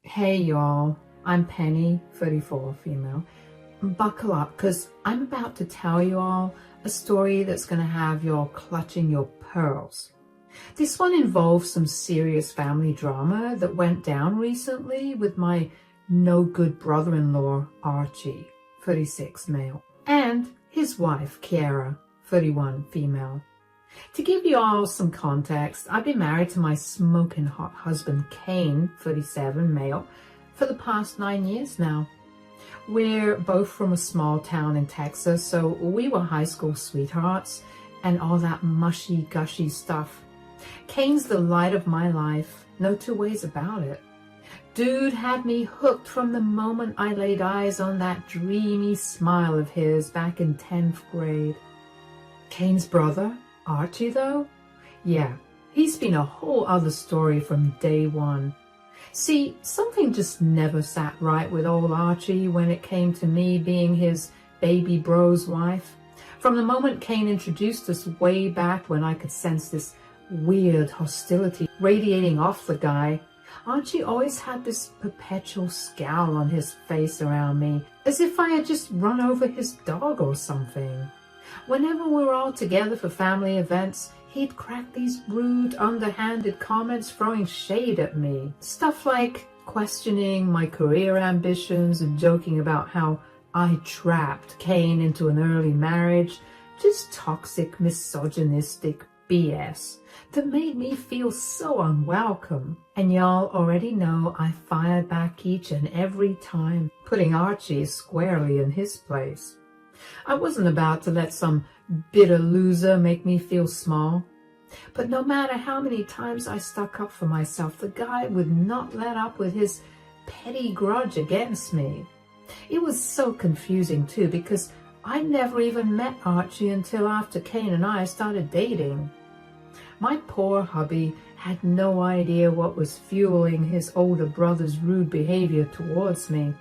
Hey y'all, I'm Penny, 34, female. Buckle up, because I'm about to tell you all a story that's going to have you all clutching your pearls. This one involves some serious family drama that went down recently with my no-good brother-in-law, Archie, 36, male, and his wife, Kiara, 31, female. To give you all some context, I've been married to my smoking hot husband, Kane, 37, male, for the past 9 years now. We're both from a small town in Texas, so we were high school sweethearts and all that mushy-gushy stuff. Kane's the light of my life, no two ways about it. Dude had me hooked from the moment I laid eyes on that dreamy smile of his back in 10th grade. Kane's brother, Archie, though? Yeah, he's been a whole other story from day one. See, something just never sat right with old Archie when it came to me being his baby bro's wife. From the moment Kane introduced us way back when I could sense this weird hostility radiating off the guy, Archie always had this perpetual scowl on his face around me, as if I had just run over his dog or something. Whenever we were all together for family events, he'd crack these rude, underhanded comments throwing shade at me. Stuff like questioning my career ambitions and joking about how I trapped Kane into an early marriage. Just toxic, misogynistic BS that made me feel so unwelcome. And y'all already know I fired back each and every time, putting Archie squarely in his place. I wasn't about to let some bitter loser make me feel small. But no matter how many times I stuck up for myself, the guy would not let up with his petty grudge against me. It was so confusing too, because I never even met Archie until after Kane and I started dating. My poor hubby had no idea what was fueling his older brother's rude behavior towards me.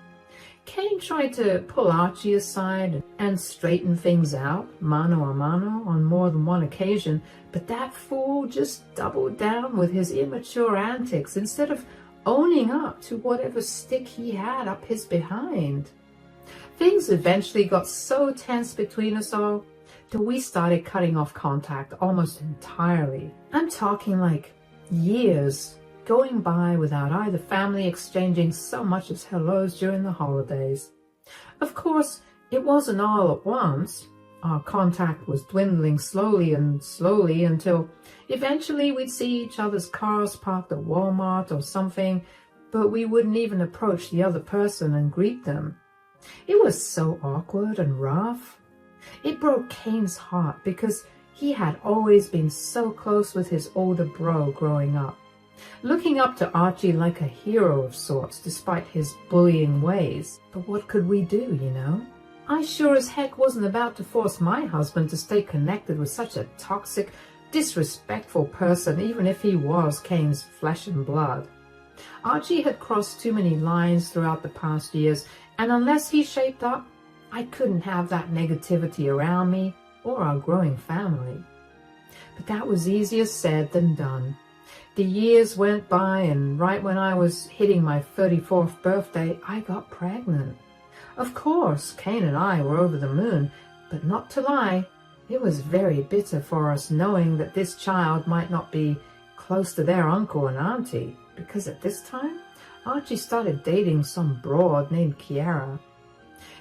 Kane tried to pull Archie aside and straighten things out, mano a mano, on more than one occasion, but that fool just doubled down with his immature antics instead of owning up to whatever stick he had up his behind. Things eventually got so tense between us all that we started cutting off contact almost entirely. I'm talking like years going by without either family exchanging so much as hellos during the holidays. Of course, it wasn't all at once. Our contact was dwindling slowly until eventually we'd see each other's cars parked at Walmart or something, but we wouldn't even approach the other person and greet them. It was so awkward and rough. It broke Kane's heart because he had always been so close with his older bro growing up, looking up to Archie like a hero of sorts despite his bullying ways. But what could we do, you know? I sure as heck wasn't about to force my husband to stay connected with such a toxic, disrespectful person, even if he was Kane's flesh and blood. Archie had crossed too many lines throughout the past years, and unless he shaped up, I couldn't have that negativity around me or our growing family. But that was easier said than done. The years went by, and right when I was hitting my 34th birthday, I got pregnant. Of course, Kane and I were over the moon, but not to lie, it was very bitter for us knowing that this child might not be close to their uncle and auntie, because at this time, Archie started dating some broad named Kiara.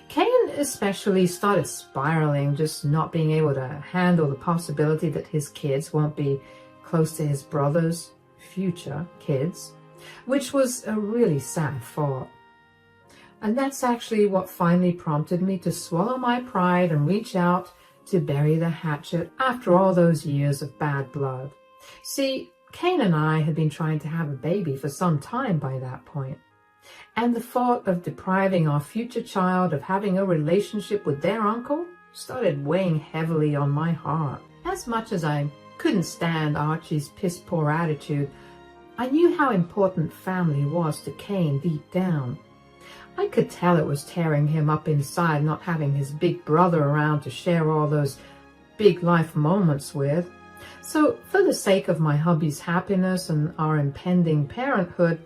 Kane especially started spiraling, just not being able to handle the possibility that his kids won't be close to his brother's future kids, which was a really sad thought. And that's actually what finally prompted me to swallow my pride and reach out to bury the hatchet after all those years of bad blood. See, Kane and I had been trying to have a baby for some time by that point, and the thought of depriving our future child of having a relationship with their uncle started weighing heavily on my heart. As much as I couldn't stand Archie's piss-poor attitude, I knew how important family was to Kane deep down. I could tell it was tearing him up inside not having his big brother around to share all those big life moments with. So for the sake of my hubby's happiness and our impending parenthood,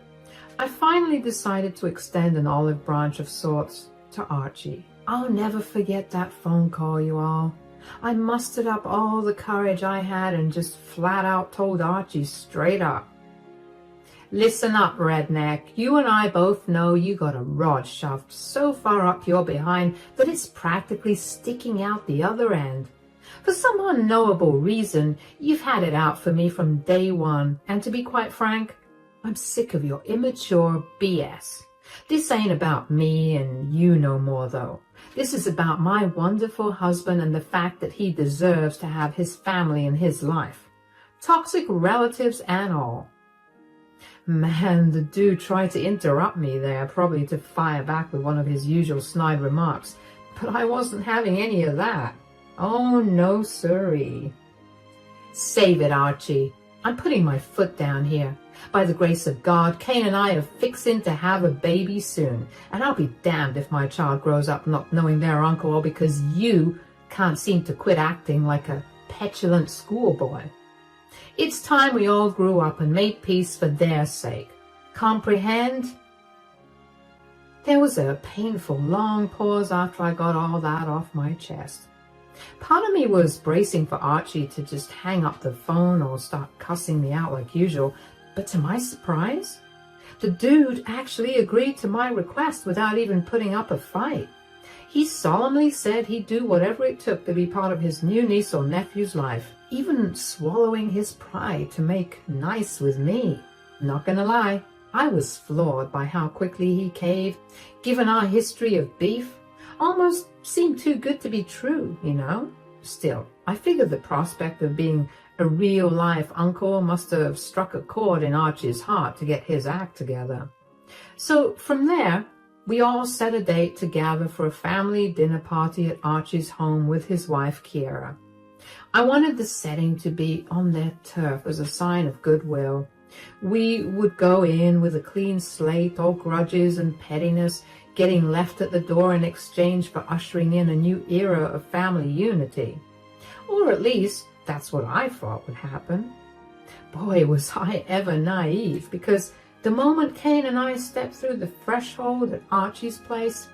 I finally decided to extend an olive branch of sorts to Archie. I'll never forget that phone call, you all. I mustered up all the courage I had and just flat out told Archie straight up. Listen up, redneck. You and I both know you got a rod shoved so far up your behind that it's practically sticking out the other end. For some unknowable reason, you've had it out for me from day one, and to be quite frank, I'm sick of your immature BS. This ain't about me and you no more, though. This is about my wonderful husband and the fact that he deserves to have his family in his life. Toxic relatives and all. Man, the dude tried to interrupt me there, probably to fire back with one of his usual snide remarks, but I wasn't having any of that. Oh, no siree. Save it, Archie. I'm putting my foot down here. By the grace of God, Kane and I are fixing to have a baby soon, and I'll be damned if my child grows up not knowing their uncle all because you can't seem to quit acting like a petulant schoolboy. It's time we all grew up and made peace for their sake. Comprehend? There was a painful long pause after I got all that off my chest. Part of me was bracing for Archie to just hang up the phone or start cussing me out like usual, but to my surprise, the dude actually agreed to my request without even putting up a fight. He solemnly said he'd do whatever it took to be part of his new niece or nephew's life, even swallowing his pride to make nice with me. Not gonna lie, I was floored by how quickly he caved. Given our history of beef, almost seemed too good to be true, you know? Still, I figured the prospect of being a real-life uncle must have struck a chord in Archie's heart to get his act together. So from there, we all set a date to gather for a family dinner party at Archie's home with his wife, Kiera. I wanted the setting to be on their turf as a sign of goodwill. We would go in with a clean slate, all grudges and pettiness getting left at the door in exchange for ushering in a new era of family unity. Or at least, that's what I thought would happen. Boy, was I ever naive, because the moment Kane and I stepped through the threshold at Archie's place,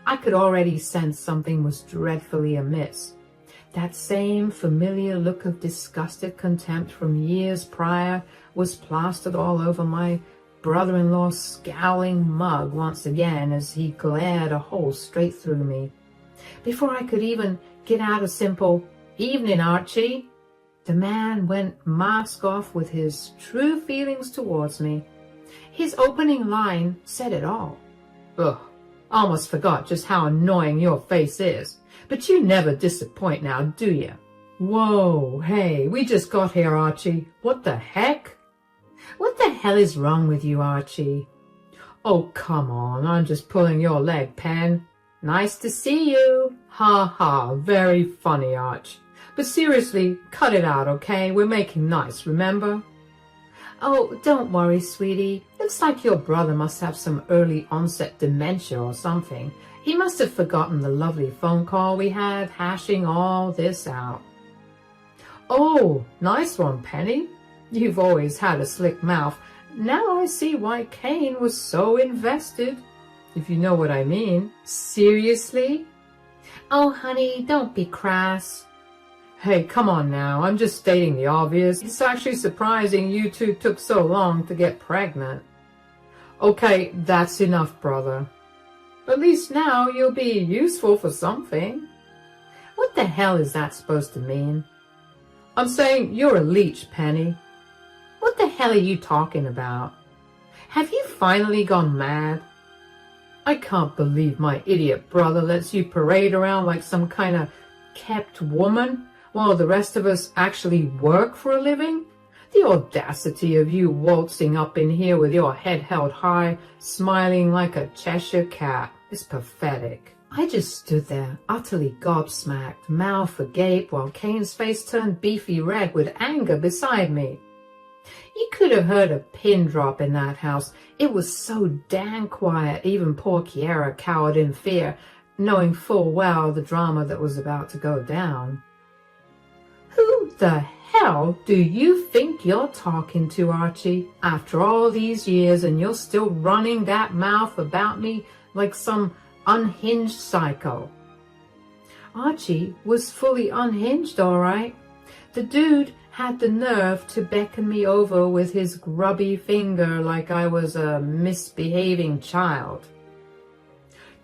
I could already sense something was dreadfully amiss. That same familiar look of disgusted contempt from years prior was plastered all over my brother-in-law's scowling mug once again as he glared a hole straight through me. Before I could even get out a simple, "Evening, Archie," the man went mask off with his true feelings towards me. His opening line said it all. "Ugh, almost forgot just how annoying your face is. But you never disappoint now, do you?" "Whoa, hey, we just got here, Archie. What the heck?" "What the hell is wrong with you, Archie?" "Oh, come on, I'm just pulling your leg, Pen." "Nice to see you." "Ha ha, very funny, Arch. But seriously, cut it out, okay? We're making nice, remember?" "Oh, don't worry, sweetie. Looks like your brother must have some early onset dementia or something. He must have forgotten the lovely phone call we had, hashing all this out." "Oh, nice one, Penny. You've always had a slick mouth. Now I see why Kane was so invested, if you know what I mean." "Seriously?" "Oh, honey, don't be crass." "Hey, come on now. I'm just stating the obvious. It's actually surprising you two took so long to get pregnant." "Okay, that's enough, brother. At least now you'll be useful for something." "What the hell is that supposed to mean?" "I'm saying you're a leech, Penny." "What the hell are you talking about? Have you finally gone mad?" "I can't believe my idiot brother lets you parade around like some kind of kept woman while the rest of us actually work for a living. The audacity of you waltzing up in here with your head held high, smiling like a Cheshire cat, is pathetic." I just stood there, utterly gobsmacked, mouth agape, while Kane's face turned beefy red with anger beside me. You could have heard a pin drop in that house. It was so damn quiet, even poor Kiera cowered in fear, knowing full well the drama that was about to go down. "Who the hell do you think you're talking to, Archie? After all these years and you're still running that mouth about me like some unhinged psycho. Archie was fully unhinged, all right. The dude had the nerve to beckon me over with his grubby finger like I was a misbehaving child.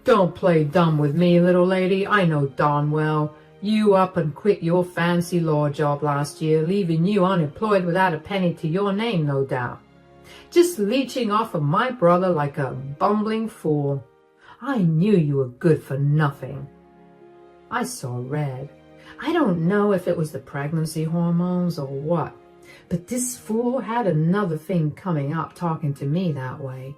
Don't play dumb with me, little lady. I know darn well you up and quit your fancy law job last year, leaving you unemployed without a penny to your name, no doubt. Just leeching off of my brother like a bumbling fool. I knew you were good for nothing. I saw red. I don't know if it was the pregnancy hormones or what, but this fool had another thing coming up talking to me that way.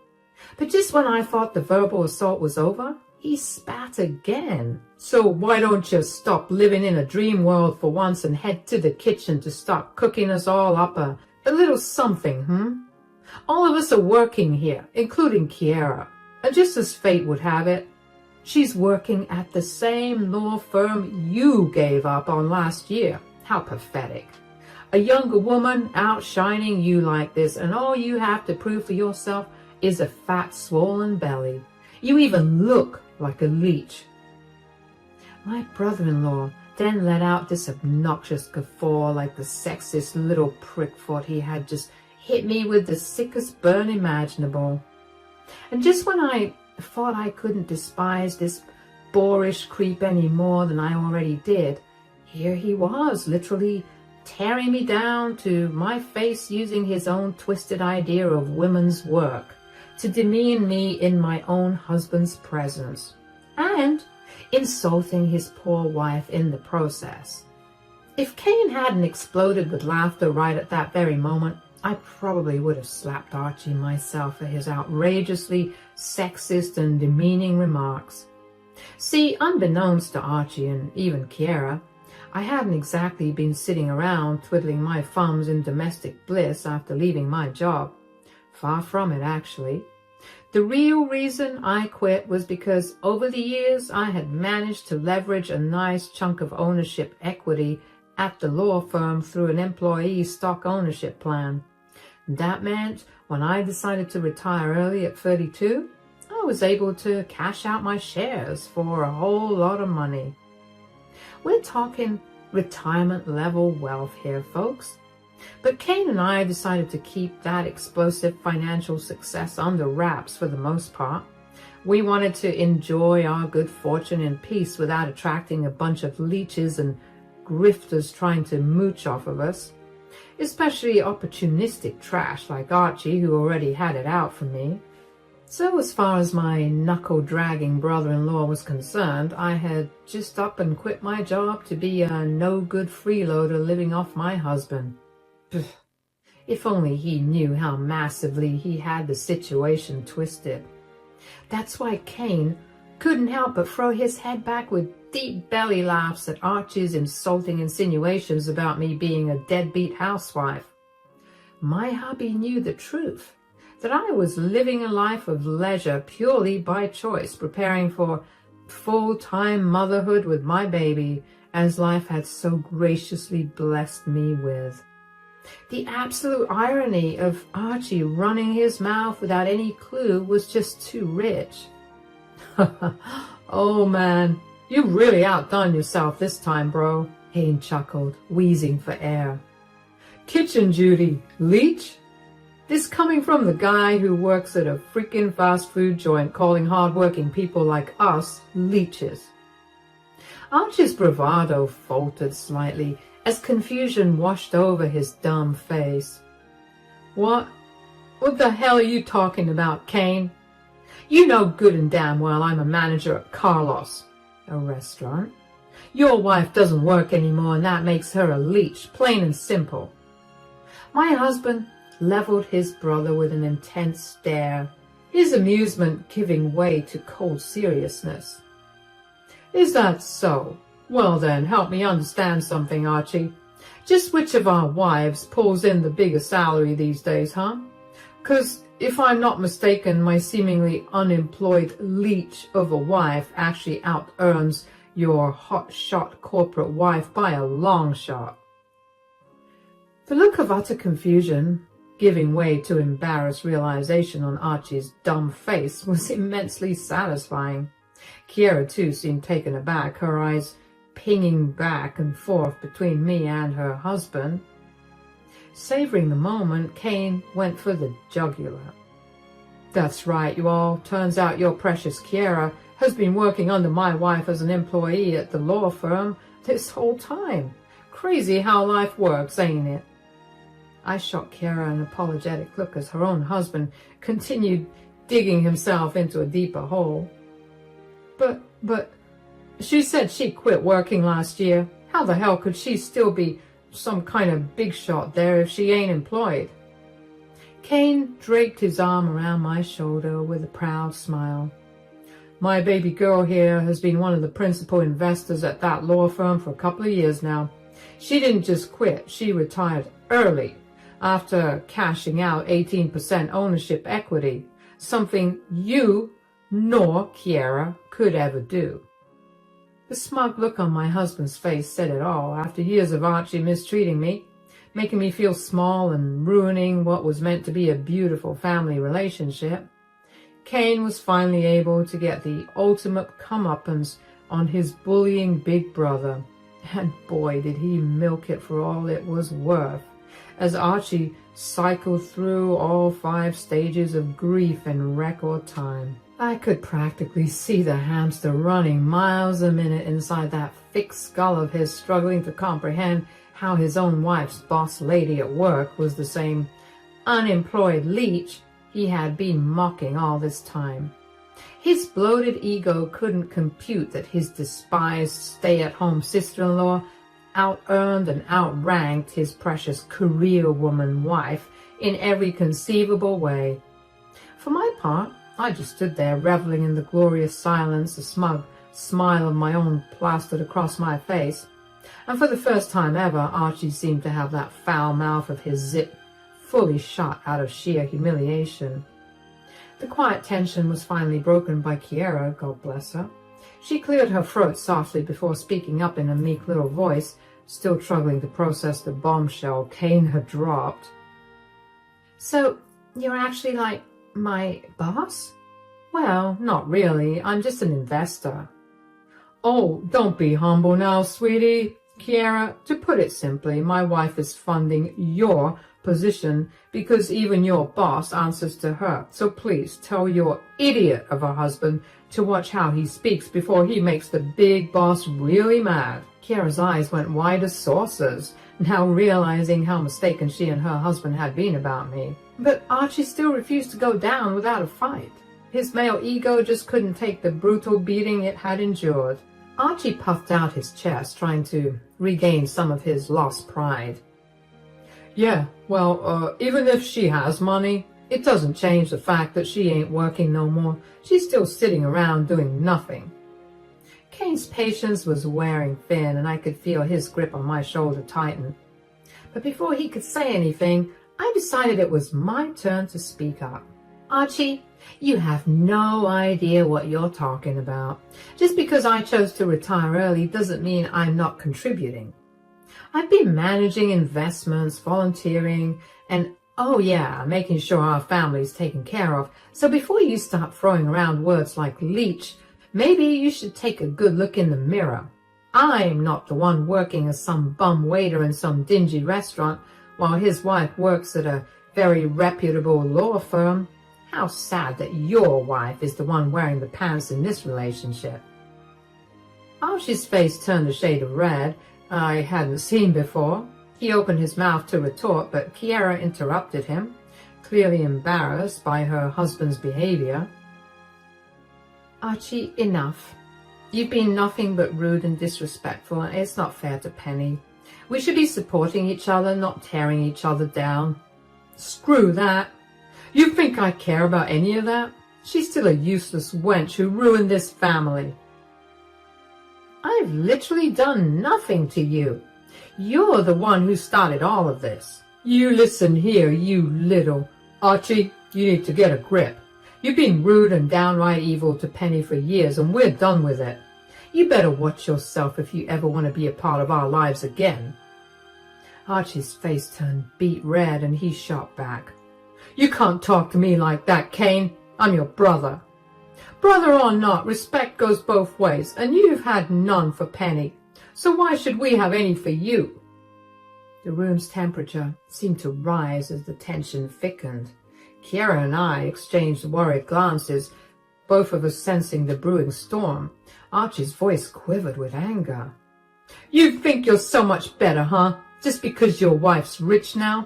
But just when I thought the verbal assault was over, he spat again. So why don't you stop living in a dream world for once and head to the kitchen to start cooking us all up a little something, All of us are working here, including Kiera, and just as fate would have it, she's working at the same law firm you gave up on last year. How pathetic. A younger woman outshining you like this, and all you have to prove for yourself is a fat, swollen belly. You even look like a leech. My brother-in-law then let out this obnoxious guffaw like the sexist little prick thought he had just hit me with the sickest burn imaginable. And just when I thought I couldn't despise this boorish creep any more than I already did, here he was, literally tearing me down to my face using his own twisted idea of women's work to demean me in my own husband's presence, and insulting his poor wife in the process. If Cain hadn't exploded with laughter right at that very moment, I probably would have slapped Archie myself for his outrageously sexist and demeaning remarks. See, unbeknownst to Archie and even Kiera, I hadn't exactly been sitting around twiddling my thumbs in domestic bliss after leaving my job. Far from it, actually. The real reason I quit was because over the years I had managed to leverage a nice chunk of ownership equity at the law firm through an employee stock ownership plan. That meant when I decided to retire early at 32, I was able to cash out my shares for a whole lot of money. We're talking retirement level wealth here, folks. But Cain and I decided to keep that explosive financial success under wraps for the most part. We wanted to enjoy our good fortune in peace without attracting a bunch of leeches and grifters trying to mooch off of us, especially opportunistic trash like Archie, who already had it out for me. So as far as my knuckle-dragging brother-in-law was concerned, I had just up and quit my job to be a no-good freeloader living off my husband. If only he knew how massively he had the situation twisted. That's why Cain couldn't help but throw his head back with deep belly laughs at Archie's insulting insinuations about me being a deadbeat housewife. My hubby knew the truth, that I was living a life of leisure purely by choice, preparing for full-time motherhood with my baby, as life had so graciously blessed me with. The absolute irony of Archie running his mouth without any clue was just too rich. Oh man, you really outdone yourself this time, bro, Hayne chuckled, wheezing for air. Kitchen duty, leech? This coming from the guy who works at a freaking fast food joint calling hard-working people like us leeches. Archie's bravado faltered slightly as confusion washed over his dumb face. What the hell are you talking about, Cain? You know good and damn well I'm a manager at Carlos, a restaurant. Your wife doesn't work anymore and that makes her a leech, plain and simple. My husband leveled his brother with an intense stare, his amusement giving way to cold seriousness. Is that so? Well then, help me understand something, Archie. Just which of our wives pulls in the bigger salary these days, huh? 'Cause if I'm not mistaken, my seemingly unemployed leech of a wife actually out-earns your hot-shot corporate wife by a long shot. The look of utter confusion, giving way to embarrassed realization on Archie's dumb face, was immensely satisfying. Kiera, too, seemed taken aback, her eyes pinging back and forth between me and her husband. Savoring the moment, Kane went for the jugular. "That's right, you all. Turns out your precious Kiera has been working under my wife as an employee at the law firm this whole time. Crazy how life works, ain't it?" I shot Kiera an apologetic look as her own husband continued digging himself into a deeper hole. But, she said she quit working last year. How the hell could she still be some kind of big shot there if she ain't employed? Kane draped his arm around my shoulder with a proud smile. "My baby girl here has been one of the principal investors at that law firm for a couple of years now. She didn't just quit, she retired early after cashing out 18% ownership equity, something you nor Kiera could ever do." The smug look on my husband's face said it all. After years of Archie mistreating me, making me feel small and ruining what was meant to be a beautiful family relationship, Kane was finally able to get the ultimate comeuppance on his bullying big brother. And boy, did he milk it for all it was worth, as Archie cycled through all 5 stages of grief in record time. I could practically see the hamster running miles a minute inside that thick skull of his, struggling to comprehend how his own wife's boss lady at work was the same unemployed leech he had been mocking all this time. His bloated ego couldn't compute that his despised stay-at-home sister-in-law out-earned and outranked his precious career woman wife in every conceivable way. For my part, I just stood there reveling in the glorious silence, a smug smile of my own plastered across my face. And for the first time ever, Archie seemed to have that foul mouth of his zip fully shut out of sheer humiliation. The quiet tension was finally broken by Kiera, God bless her. She cleared her throat softly before speaking up in a meek little voice, still struggling to process the bombshell Kane had dropped. "So, you're actually like my boss?" "Well, not really. I'm just an investor." "Oh, don't be humble now, sweetie." "Kiera, to put it simply, my wife is funding your position because even your boss answers to her. So please tell your idiot of a husband to watch how he speaks before he makes the big boss really mad." Kiera's eyes went wide as saucers, now realizing how mistaken she and her husband had been about me. But Archie still refused to go down without a fight. His male ego just couldn't take the brutal beating it had endured. Archie puffed out his chest, trying to regain some of his lost pride. "Yeah, well, even if she has money, it doesn't change the fact that she ain't working no more. She's still sitting around doing nothing." Kane's patience was wearing thin, and I could feel his grip on my shoulder tighten. But before he could say anything, I decided it was my turn to speak up. "Archie, you have no idea what you're talking about. Just because I chose to retire early doesn't mean I'm not contributing. I've been managing investments, volunteering, and oh yeah, making sure our family's taken care of. So before you start throwing around words like leech, maybe you should take a good look in the mirror. I'm not the one working as some bum waiter in some dingy restaurant while his wife works at a very reputable law firm. How sad that your wife is the one wearing the pants in this relationship." Archie's face turned a shade of red I hadn't seen before. He opened his mouth to retort, but Kiera interrupted him, clearly embarrassed by her husband's behavior. "Archie, enough. You've been nothing but rude and disrespectful, and it's not fair to Penny. We should be supporting each other, not tearing each other down." "Screw that. You think I care about any of that? She's still a useless wench who ruined this family." "I've literally done nothing to you. You're the one who started all of this." "You listen here, you little..." "Archie, you need to get a grip. You've been rude and downright evil to Penny for years, and we're done with it. You better watch yourself if you ever want to be a part of our lives again." Archie's face turned beet red and he shot back. You can't talk to me like that, Kane. I'm your brother. Brother or not, respect goes both ways, and you've had none for Penny. So why should we have any for you? The room's temperature seemed to rise as the tension thickened. Kiera and I exchanged worried glances, both of us sensing the brewing storm. Archie's voice quivered with anger. You think you're so much better, huh? Just because your wife's rich now?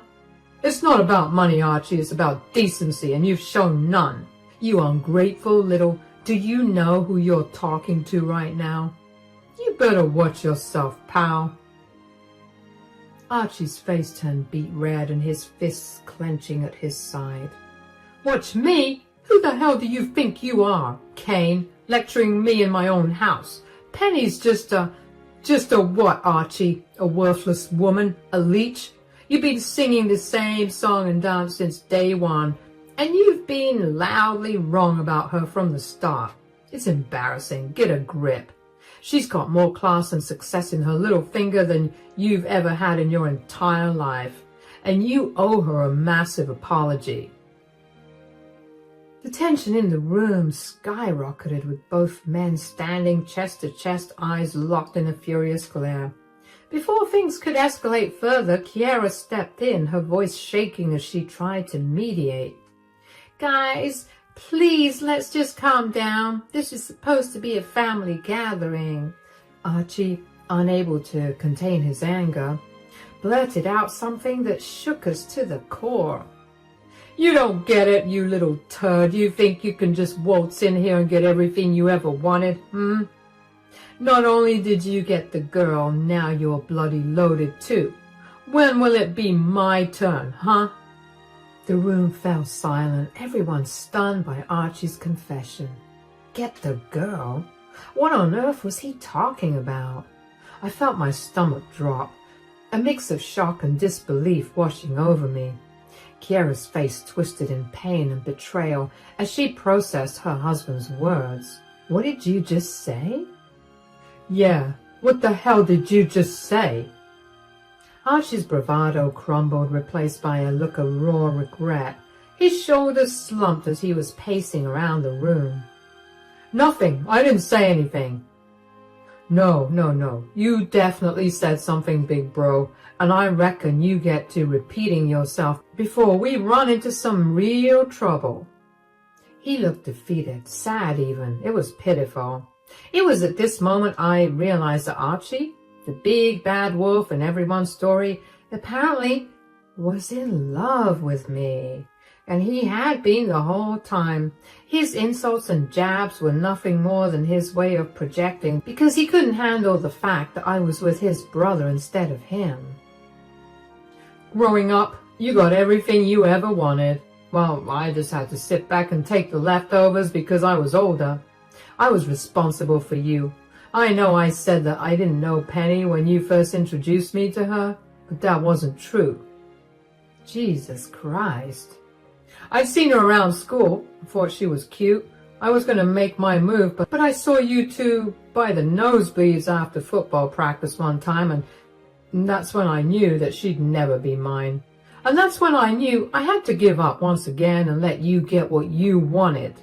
It's not about money, Archie. It's about decency, and you've shown none. You ungrateful little... Do you know who you're talking to right now? You better watch yourself, pal. Archie's face turned beet red and his fists clenching at his side. Watch me? Who the hell do you think you are, Kane, lecturing me in my own house? Penny's just a what, Archie? A worthless woman? A leech? You've been singing the same song and dance since day one, and you've been loudly wrong about her from the start. It's embarrassing. Get a grip. She's got more class and success in her little finger than you've ever had in your entire life, and you owe her a massive apology. The tension in the room skyrocketed with both men standing chest to chest, eyes locked in a furious glare. Before things could escalate further, Kiera stepped in, her voice shaking as she tried to mediate. Guys, please, let's just calm down. This is supposed to be a family gathering. Archie, unable to contain his anger, blurted out something that shook us to the core. You don't get it, you little turd. You think you can just waltz in here and get everything you ever wanted, hmm? Not only did you get the girl, now you're bloody loaded too. When will it be my turn, huh? The room fell silent, everyone stunned by Archie's confession. Get the girl? What on earth was he talking about? I felt my stomach drop, a mix of shock and disbelief washing over me. Kiera's face twisted in pain and betrayal as she processed her husband's words. What did you just say? Yeah, what the hell did you just say? Archie's bravado crumbled, replaced by a look of raw regret. His shoulders slumped as he was pacing around the room. Nothing. I didn't say anything. No. You definitely said something, big bro, and I reckon you get to repeating yourself before we run into some real trouble. He looked defeated, sad even. It was pitiful. It was at this moment I realized that Archie, the big bad wolf in everyone's story, apparently was in love with me. And he had been the whole time. His insults and jabs were nothing more than his way of projecting, because he couldn't handle the fact that I was with his brother instead of him. Growing up, you got everything you ever wanted. Well, I just had to sit back and take the leftovers because I was older. I was responsible for you. I know I said that I didn't know Penny when you first introduced me to her, but that wasn't true. Jesus Christ. I'd seen her around school, thought she was cute. I was going to make my move, but I saw you two by the nosebleeds after football practice one time, and that's when I knew that she'd never be mine. And that's when I knew I had to give up once again and let you get what you wanted.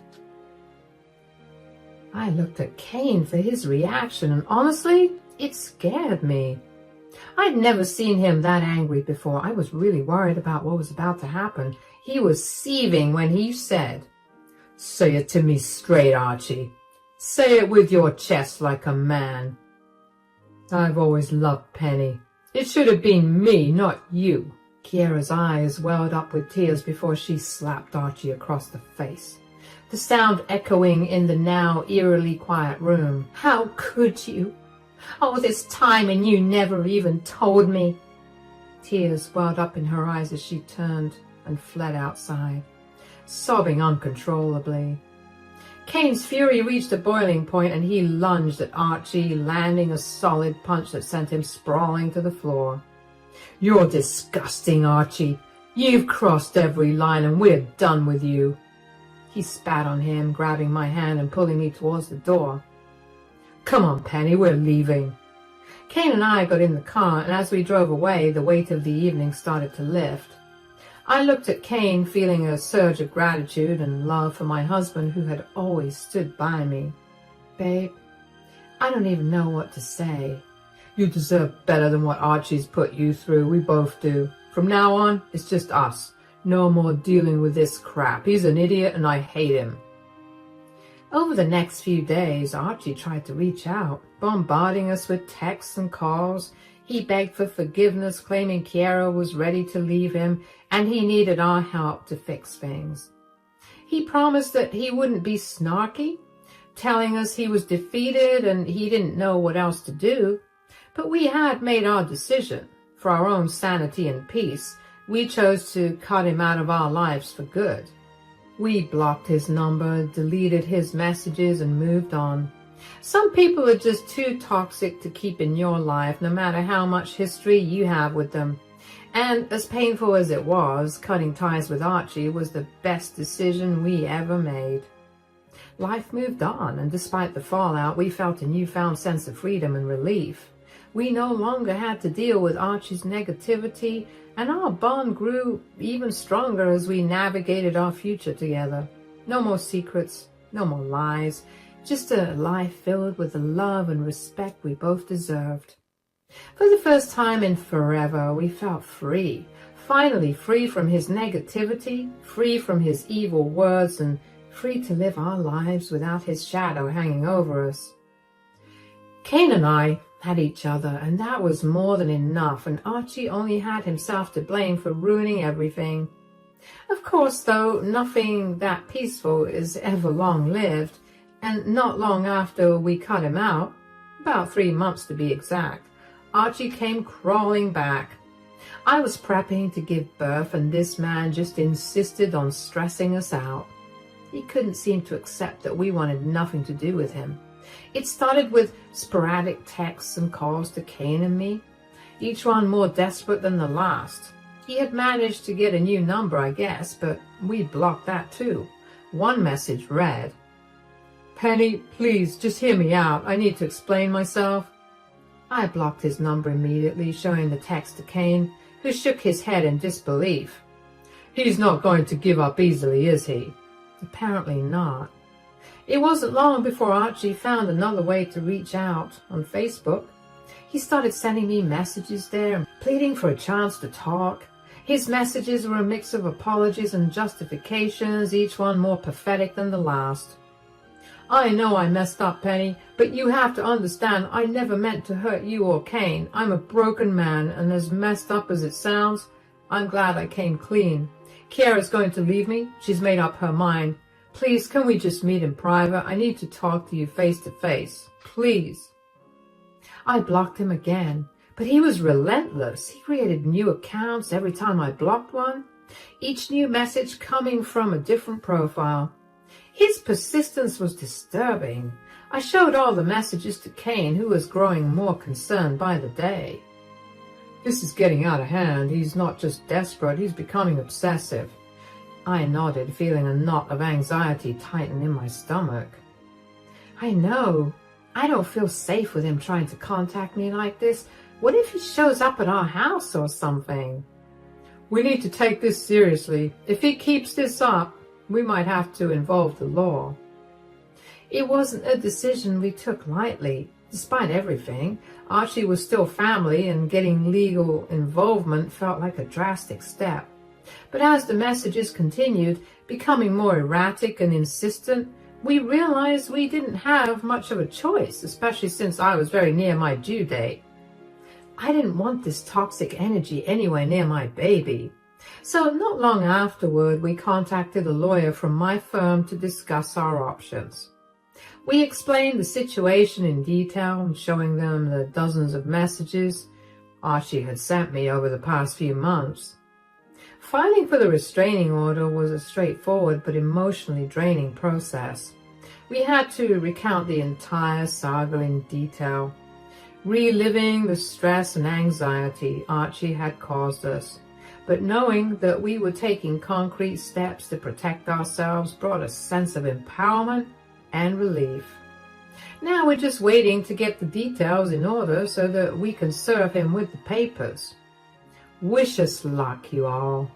I looked at Kane for his reaction, and honestly, it scared me. I'd never seen him that angry before. I was really worried about what was about to happen. He was seething when he said, "Say it to me straight, Archie. Say it with your chest like a man. I've always loved Penny. It should have been me, not you." Kiera's eyes welled up with tears before she slapped Archie across the face, the sound echoing in the now eerily quiet room. "How could you? All this time and you never even told me." Tears welled up in her eyes as she turned and fled outside, sobbing uncontrollably. Kane's fury reached a boiling point and he lunged at Archie, landing a solid punch that sent him sprawling to the floor. "You're disgusting, Archie. You've crossed every line and we're done with you." He spat on him, grabbing my hand and pulling me towards the door. "Come on, Penny, we're leaving." Kane and I got in the car, and as we drove away, the weight of the evening started to lift. I looked at Kane, feeling a surge of gratitude and love for my husband who had always stood by me. Babe, I don't even know what to say. You deserve better than what Archie's put you through. We both do. From now on, it's just us. No more dealing with this crap. He's an idiot and I hate him. Over the next few days, Archie tried to reach out, bombarding us with texts and calls. He begged for forgiveness, claiming Kiera was ready to leave him and he needed our help to fix things. He promised that he wouldn't be snarky, telling us he was defeated and he didn't know what else to do. But we had made our decision. For our own sanity and peace, we chose to cut him out of our lives for good. We blocked his number, deleted his messages, and moved on. Some people are just too toxic to keep in your life, no matter how much history you have with them. And as painful as it was, cutting ties with Archie was the best decision we ever made. Life moved on, and despite the fallout, we felt a newfound sense of freedom and relief. We no longer had to deal with Archie's negativity, and our bond grew even stronger as we navigated our future together. No more secrets, no more lies, just a life filled with the love and respect we both deserved. For the first time in forever, we felt free, finally free from his negativity, free from his evil words, and free to live our lives without his shadow hanging over us. Kane and I had each other, and that was more than enough, and Archie only had himself to blame for ruining everything. Of course, though, nothing that peaceful is ever long-lived, and not long after we cut him out, about 3 months to be exact, Archie came crawling back. I was prepping to give birth, and this man just insisted on stressing us out. He couldn't seem to accept that we wanted nothing to do with him. It started with sporadic texts and calls to Kane and me, each one more desperate than the last. He had managed to get a new number, I guess, but we blocked that too. One message read, "Penny, please, just hear me out. I need to explain myself." I blocked his number immediately, showing the text to Kane, who shook his head in disbelief. "He's not going to give up easily, is he?" Apparently not. It wasn't long before Archie found another way to reach out on Facebook. He started sending me messages there, pleading for a chance to talk. His messages were a mix of apologies and justifications, each one more pathetic than the last. "I know I messed up, Penny, but you have to understand I never meant to hurt you or Kane. I'm a broken man, and as messed up as it sounds, I'm glad I came clean. Kiera's going to leave me. She's made up her mind. Please, can we just meet in private? I need to talk to you face to face. Please." I blocked him again, but he was relentless. He created new accounts every time I blocked one, each new message coming from a different profile. His persistence was disturbing. I showed all the messages to Kane, who was growing more concerned by the day. "This is getting out of hand. He's not just desperate, he's becoming obsessive." I nodded, feeling a knot of anxiety tighten in my stomach. "I know. I don't feel safe with him trying to contact me like this. What if he shows up at our house or something?" "We need to take this seriously. If he keeps this up, we might have to involve the law." It wasn't a decision we took lightly. Despite everything, Archie was still family, and getting legal involvement felt like a drastic step. But as the messages continued, becoming more erratic and insistent, we realized we didn't have much of a choice, especially since I was very near my due date. I didn't want this toxic energy anywhere near my baby. So not long afterward, we contacted a lawyer from my firm to discuss our options. We explained the situation in detail, showing them the dozens of messages Archie had sent me over the past few months. Filing for the restraining order was a straightforward but emotionally draining process. We had to recount the entire saga in detail, reliving the stress and anxiety Archie had caused us. But knowing that we were taking concrete steps to protect ourselves brought a sense of empowerment and relief. Now we're just waiting to get the details in order so that we can serve him with the papers. Wish us luck, you all.